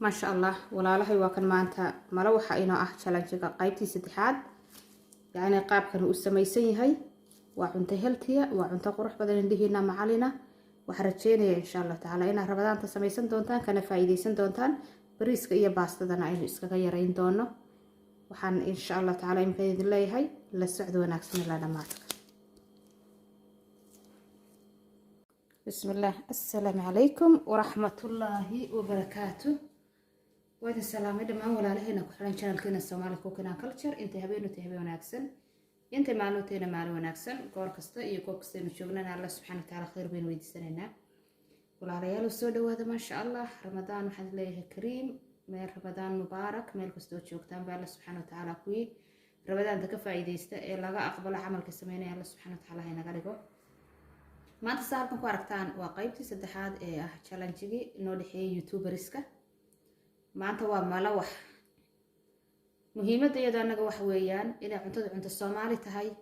ما شاء الله ولا له وكان معناتها ملوحة إنه challenge قايبتي سدحاد يعني قاب كانوا السميسي هاي وعنت هلتيا وعنت قروح بدل ندهينا معالنا وحرجيني إن شاء الله تعالى إنا رمضان تسميسن دونتان كان فايديسن دونتان بريسك إيا باستدنا عين إسكا غيرين دونه وحن إن شاء الله تعالى يمكن الله هاي للسعد وناكسن الله نماتك. بسم الله السلام عليكم ورحمة الله وبركاته. وإذا السلام إذا ما ولا لهنا كحرين شان الكنا السومالي كوكنا كلتشر أنت هبين وتهبي وناكسن أنت معلومتين معلوم وناكسن قار كستا يكوك كستا نشوفنا الله سبحانه وتعالى خير بين ويد سننا ولا ريال السود وهذا ما شاء الله رمضان وحد ليه كريم من رمضان مبارك من كستوت شوكتان بالله سبحانه وتعالى كوي رمضان تكفى إيديستا لقى أقبل عمل كسمينه الله سبحانه وتعالى هنا قالكو ما تصاركم كاركتان وقايبتي سدحاد challenge إنه دحين يوتيوبرسكا ما أنت وملوح مهمة يدا أنك وحويان إلى عنت الصومالي تهاي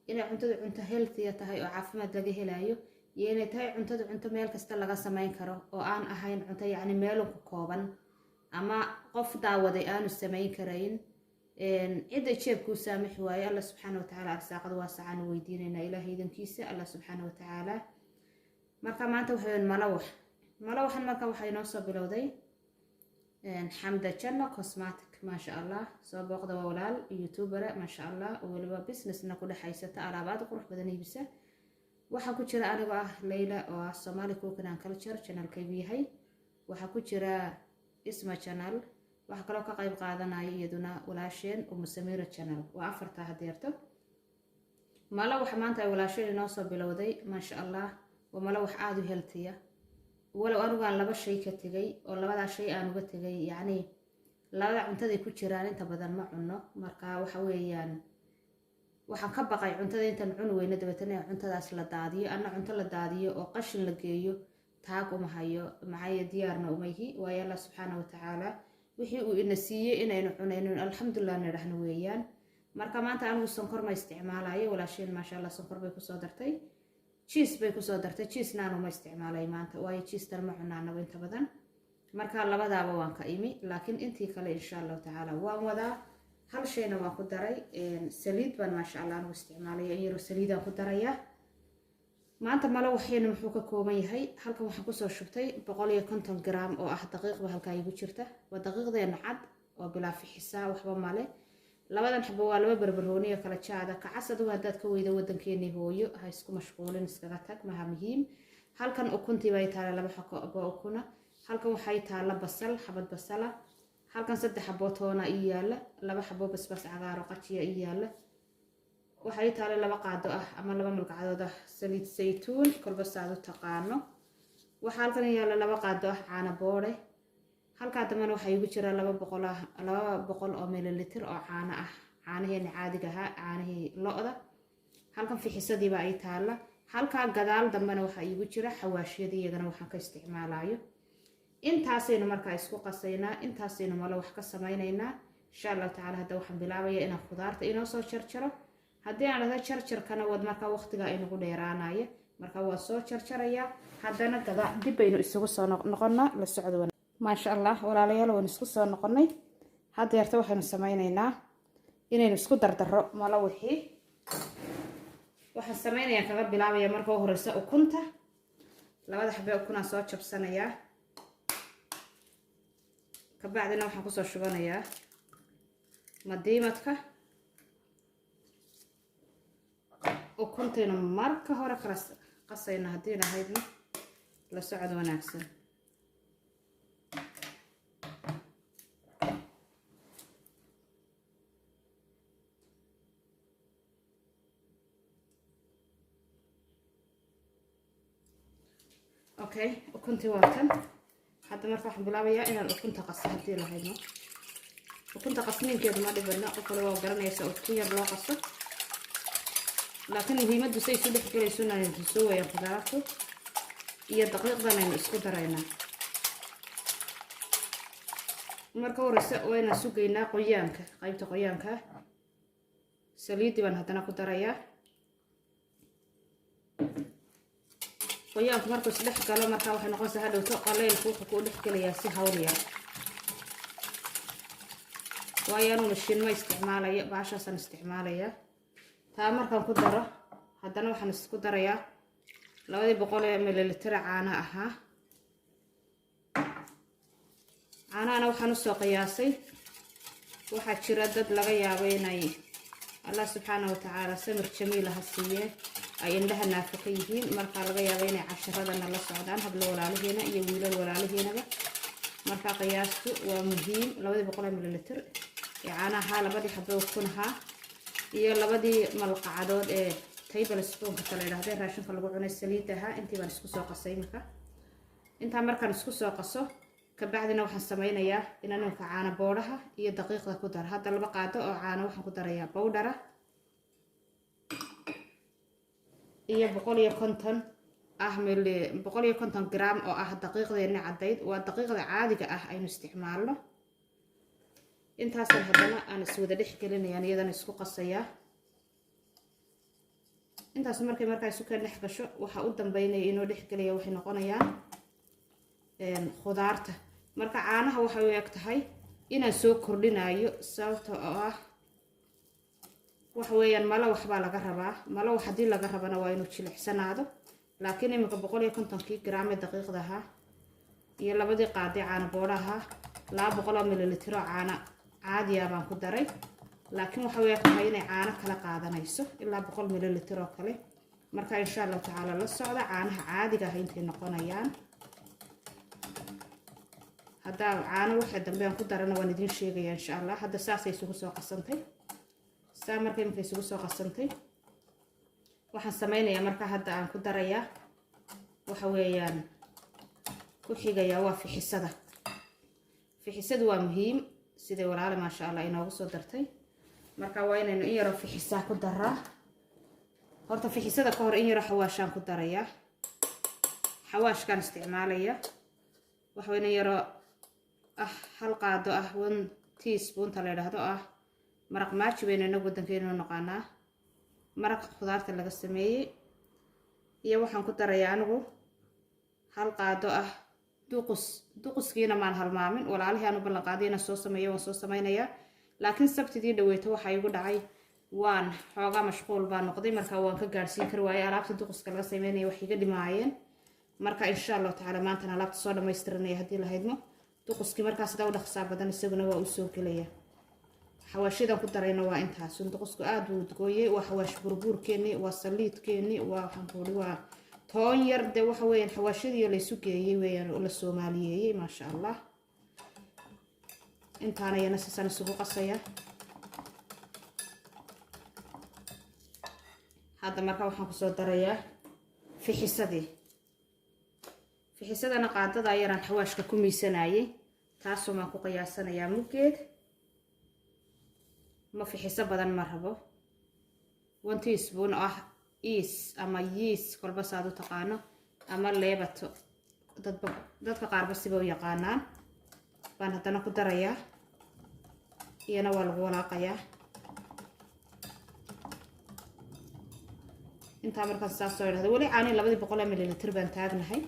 إلى عنت هيلثي تهاي وعافمة لقيه هلايو يعني تهاي عنت ميل كستلا قصة ما ينكره وأنا أهين عنت يعني ميلو كوبان أما قف دعوة أنا السماين كرين إذا يشبكوا سامح ويا الله سبحانه وتعالى أرساق واسعا ويديننا إلى هيدن كيسة الله سبحانه وتعالى مركا ما أنت وحوين ملوح مركا وحي نوصل بلودي حمدة جنة كوسماتيك ما شاء الله سو بوقدا وولال يوتيوبر ما شاء الله ولبا بزنس نكو حيسته alaabad qurux badan iibisa waxa ku jira aniga Leila oo Somali Cooking and Culture channel kaybiyahay waxa ku jira isma channel waxa kale oo ka qayb qaadanaya iyaduna walaasheen oo Samira channel waa afarta hadeerto mala waxa maanta ay walaasheen inoo soo bilowday ma sha Allah waa mala wax aad u healthiya ولو أنا لبا شيء كتجي ولا بدا شيء أنا بتجي يعني لا عنتدي كتيران أنت بدل ما عنه مركا وحويان وحكبقي عنتدي أنت عنو وين دبتني عنتدي أصل الدادية أنا عنت الدادية وقشن لقيه تاكو معايا ديارنا وميهي ويا الله سبحانه وتعالى وحي ونسيه إن عنين الحمد لله نرحنا ويان مركا ما أنت أنا والسكر ما استعمالي ولا شيء ما شاء الله سكر بيكو صدرتي cheese bay ku soo dartay cheese naanu ma isticmaalay maanta waayo cheese tar ma cunaana inta badan marka labadaaba waan ka imi laakiin intii kale insha Allah taala waan wadaa hal shayna waan ku daray saliid baan ma sha Allah aan isticmaalay yaro saliid aan ku daraya maanta malo waxayna muxuu ka kooban yahay halkan waxaan ku soo shubtay 150 gram oo ah daqiiqda halka ay ku jirta waa daqiiqdeena cad oo bilaa fixisaa waxba male labadan xabo waa laba barbarooniyo kala jaada ka casad waa dad ka weyda wadankeeni hooyo ha isku mashquulin iskaga tag ma muhiim halkan ukuntii bay taala laba xabo ukuna halkan waxay taala basal xabad basala halkan saddex xabo toona iyaala laba xabo basbas cagaar oo qajiya iyaala waxay taala laba qaado ah ama laba malqacdood ah saliid saytuun kolba saado taqaano waxa halkan iyaala laba qaado ah caano boore halka dhammaan waxa igu jira 200 oo mililitr oo caano ah caanaheena caadiga ah caanahii lo'da halkan fixisadii baa ay taala halka gadaal dambana waxa igu jira xawaashiyada iyagana waxaan ka isticmaalayo intaasaynu markaa isku qasaynaa intaasaynu malo wax ka sameeynaa insha Allah taala hadda waxaan bilaabayaa inaan khudaarta inoo soo jarjaro haddii aan la jarjarkana wad markaa waqtiga ay nagu dheeraanaya markaa waa soo jarjaraya haddana dib baynu isugu soo noqonnaa la socdo ما شاء الله ولا ليال ونسكت سو نقني هذا يرتوح نسمينينا إني نسكت دردرو ما لوحي وحسميني يا كذا بلعبة يا مركو هرسة وكنت لو هذا حبي أكون صوت شب سنة يا كبعدين وح نقص الشبانة يا مديمتك وكنت مركو هرا قصينا هدينا هيدنا لسعد وناكسن اوكي وكنت وقتن حتى ما راح بلاويا ان كنت قص هدي لهينا وكنت قصنين كده ما دبلنا وكل وقرنا يسوي كير لو قصه لكن هي ما دسي سدح كلي سنه نسوي يا خضارته هي دقيقه ان اسكو درينا marka horeysa wayna sugeynaa qoyaanka qaybta qoyaanka saliidi baan hadana ku darayaa qoyaanka markuu isdhex galo marka waxay noqonaysaa hadhowto qaleel ku dhex galayaa si hawl yar waayo anu mashiin ma isticmaalayo baashaasan isticmaalaya taa markaan ku daro haddana waxaan isku darayaa 200 ml caano ahaa caanaana waxaan usoo qiyaasay waxaa jira dad laga yaabo inay Allah subhanahu wa ta'ala samir jamiil ha siiye ay indhaha naafaka yihiin marka laga yaabo inay casharadana la socdaan hablo walaalaheena iyo wiilal walaalaheenaba marka qiyaastu waa muhiim 200 ml ee caanaha labadii xabbo kunha iyo labadii malqacadood ee tablespoon ka la yiraahdo raashinka lagu cunay saliidaha intii baan isku soo qasay inta markaan isku soo qaso ka bacdina waxaan sameynayaa inaan caano booraha iyo daqiiqda ku dar hadda laba qaado oo caano waxaan ku darayaa powdera iyo 150 gram oo ah daqiiqdeena cadayd waa daqiiqda caadiga ah aynu isticmaalno intaas haddana aan iswada dhex gelinayaan iyadana isku qasayaa intaas markay isu kala dhex gasho waxa u dambeynaya inuu dhex geliyo waxay noqonayaan khudaarta marka caanaha waxa uu egtahay inaan soo kordhinayo sababtoo ah waxa weeyaan malo waxba laga rabaa malo wax hadii laga rabana waa inuu jilicsanaado laakiin imika 150 gram ee daqiiqdaha iyo labadii qaadi caano booraha 200 ml caano caadi ah baan ku daray laakiin waxa weeyaan inay caano kala qaadanayso ilaa 100 ml oo kale marka insha Allah taala la socda caanaha caadiga ah intay noqonayaan hadda caano waxa dambe aan ku darana waan idin sheegaya insha Allah hadda saasay isugu soo qasantay markay isugu soo qasantay waxaan sameynayaa marka hadda aan ku darayaa waxa weeyaan ku xigaya waa fixisada waa muhiim sida walaal ma sha Allah inoogu soo dartay marka waa inaynu in yaro fixisaa ku daraa horta fixisada ka hor in yaro xawaashaan ku darayaa xawaashkan isticmaalaya waxa weyn yaro hal qaado 1 teaspoon ta la yiraahdo maraq maaji weyn inagu wadankeena noqonaa maraq khudaarta laga sameeyay iyo waxaan ku darayaa anigu hal qaado duquskiina maan halmaamin walaalahay aanu ballan qaadayna soo sameeyo waan soo sameeynaya laakiin sabtidii dhaweeyto waxa igu dhacay waan xoogaa mashquul baan noqday marka waan ka gaarsiin kar waayay alaabta duquska laga sameeyay wax iga dhimaayeen marka insha Allah taala maanta alaabta soo dhamaystiranay hadii la haydmo duquski marka sida u dhaqsaa badan isaguna waa u soo galaya xawaashida ku darayna waa intaas duqusku aad uu udgooyay waa xawaash burburkeeni waa saliidkeeni waa waxaan ku waa toon yar de waxa weeyaan xawaashidii la isu geeyay weeyaan oo la Soomaaliyeeyay ma sha Allah intaana yana sisan isugu qasaya hadda marka waxaan ku soo darayaa fixisadana qaadada ayaan xawaashka ku miisanayay taasoo ma ku qiyaasanayaa muggeed ma fixiso badan ma rabo 1 teaspoon ama yeast kolba saad u taqaano ama leebato dadka qaarba siba u yaqaanaan baan haddana ku darayaa iyana waa lagu walaaqayaa inta markaan saas soo yiraahdo wali caani 200 ml baan taagnahay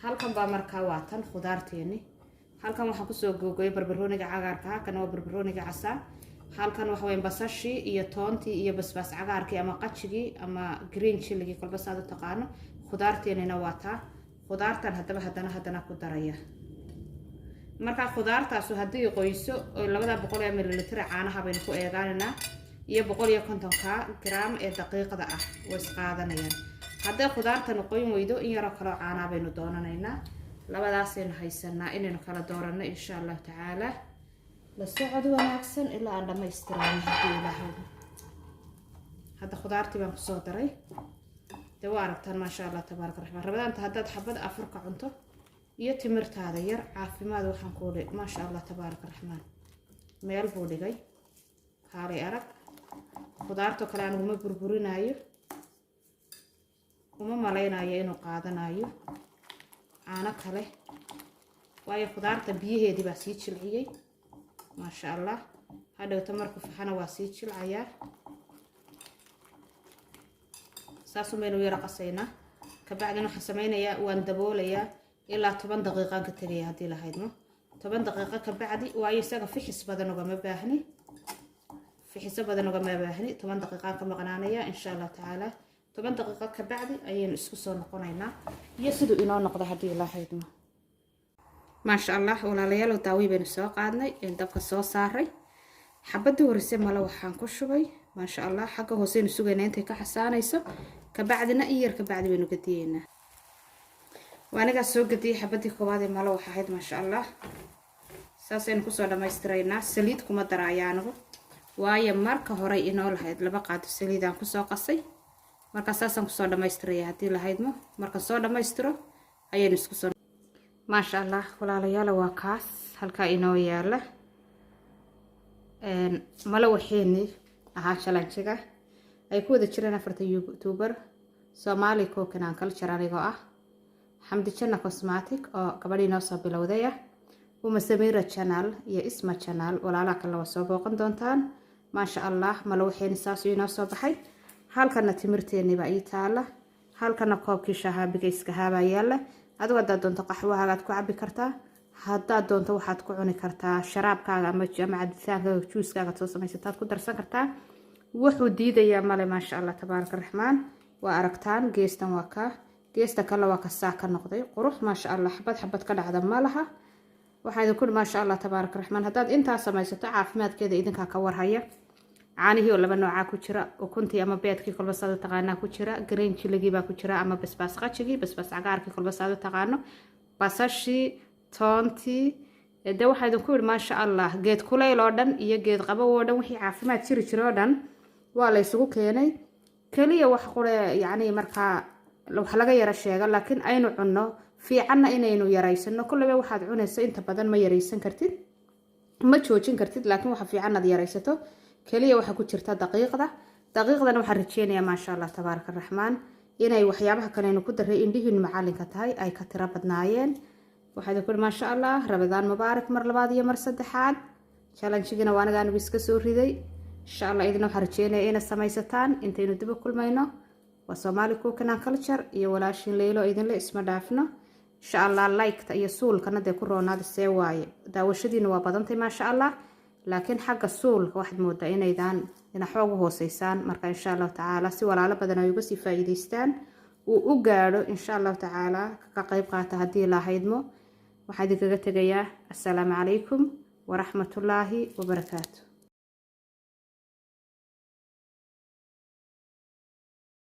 halkan baa markaa waa tan khudaarteeni halkan waxaan ku soo googooyay barbarooniga cagaarka kana waa barbarooniga casaan halkan waxa weyn basashi iyo toonti iyo basbaas cagaarkii ama qajigii ama green chili kolba saad u taqaano khudaarteenina waa taa khudaartan haddana ku daraya marka khudaartaas hadii qoyso oo 200 ml caanaha baynu ku eegaanina iyo 150 gram ee daqiiqda ah way isqaadanayaan hadda khudaartan qoyn weydo in yaro kala caana baynu doonanaynaa labadaaseen haysanaa inaynu kala doorano insha Allah taala la socod wanaagsan ilaa aan dhameystirano hadii ilaahay hadda khudaartii baan ku soo daray waa aragtaan ma sha Allah tabaaraka raxmaan rabadaanta haddaad xabad afar ka cunto iyo timirtaada yar caafimaad waxaan ku leeyahay ma sha Allah tabaaraka raxmaan meel buu dhigay kaalay arag khudaarta kale aan uma burburinayo uma malaynayo inuu qaadanayo caano kale waayo khudaarta biyaheedii baa sii jilciyay ma sha Allah hadhowta markuu faxana waa sii jilcayaa saasu meenu yara qasayna ka bacdina waxa sameeynaya waan daboolayaa ilaa 10 daqiiqo ka tagay hadii la haydmo toban daqiiqo ka bacdi waayo isaga fixis badan ugama baahni fixis badan ugama baahni 10 daqiiqo ka maqnaanaya insha Allah taala 10 daqiiqo ka bacdi ayaynu isku soo noqonaynaa iyo sidoo inoo noqdo hadii la haydmo ما شاء الله ولا ليالو داوي بين سوق قادني دبك سoo saaray xabadii horise mala waxaan ku shubay ما شاء الله xagga hooseen sugayna intay ka xasaanayso ka bacdina iyar ka bacdi baynu gadiyeena waanaga soo gadiyay xabadii koobaad ee mala waxa ahayd ما شاء الله saaseen ku soo dhameystirayna saliid kuma daraayaanagu waayo marka hore inoo lahayd laba qaado saliid aan ku soo qasay marka saasaan ku soo dhameystiraya hadii lahaydmo marka soo dhameystiro ayaan isku soo ما شاء الله ولا ليالا وكاس هلكا إنو يالا ملو حيني أها شلانشيغا أي كودا جيران فرتا يوتيوبر سومالي كوكنان كلتشرانيغو حمدي جنة كوسماتيك أو قبلي نوصا بلودية ومساميرة channel يا اسمها channel ولا لا كلا وصوبوقن دونتان ما شاء الله ملو حيني ساسو ينوصا بحي هالكا نتمرتيني بأي تالا هالكا نقوبكي شهابيكي اسكهابا يالا adigu hadaad doonto qaxwahaaga ku cabi kartaa hadaad doonto waxaad ku cuni kartaa sharaabkaaga ama cabitaankaaga juuskaaga soo sameysataad ku darsan kartaa wuxuu diidayaa male ma sha Allah tabaaraka raxmaan waa aragtaan geestan waa ka geesta kale waa ka saaka noqday qurux ma sha Allah xabad ka dhacda malaha waxaad ku ma sha Allah tabaaraka raxmaan hadaad inta sameysato caafimaadkeeda idinka ka warhaya caanihi oo laba nooca ku jira ukuntii ama beedkii kolba saad taqaanaa ku jira green chili baa ku jira ama basbaas qajigi basbaas cagaarkii kolba saad taqaano basashi toonti waxaad ku yiri ma sha Allah geed kuleyl oo dhan iyo geed qabow oo dhan wixii caafimaad jiro oo dhan waa la isugu keenay kaliya wax qore yaani marka wax laga yara sheega laakiin aynu cunno fiicanna inaynu yaraysano kulaba waxaad cunayso inta badan ma yaraysan kartid ma joojin kartid laakiin waxa fiican aad yaraysato kaliya waxa ku jirta daqiiqdan waxa rajeenaya ma sha Allah tabaaraka raxmaan inay waxyaabaha kale inuu ku daray indhihiin macallinka tahay ay ka tira badnaayeen waxaad ku ma sha Allah Ramadaan mubaarak mar labaad iyo mar saddexaad challenge-gina waanaga anigu iska soo riday insha Allah idina waxa rajeenaya inay samaysataan intaynu dib u kulmayno waa Somali Cooking Culture iyo walaashin Leelo idin la isma dhaafno insha Allah like-ta iyo suulkana de ku roonaad see waaye daawashadiina waa badantay ma sha Allah laakiin xagga suulka waxaad moodaa inaydaan ina xoog u hooseysaan marka insha Allah taala si walaalo badan ay uga sii faa'iideystaan uu u gaaro insha Allah taala ka qayb qaata hadii la haydmo waxaad kaga tagayaa assalaamu calaykum wa rahmatullaahi wa barakaatuh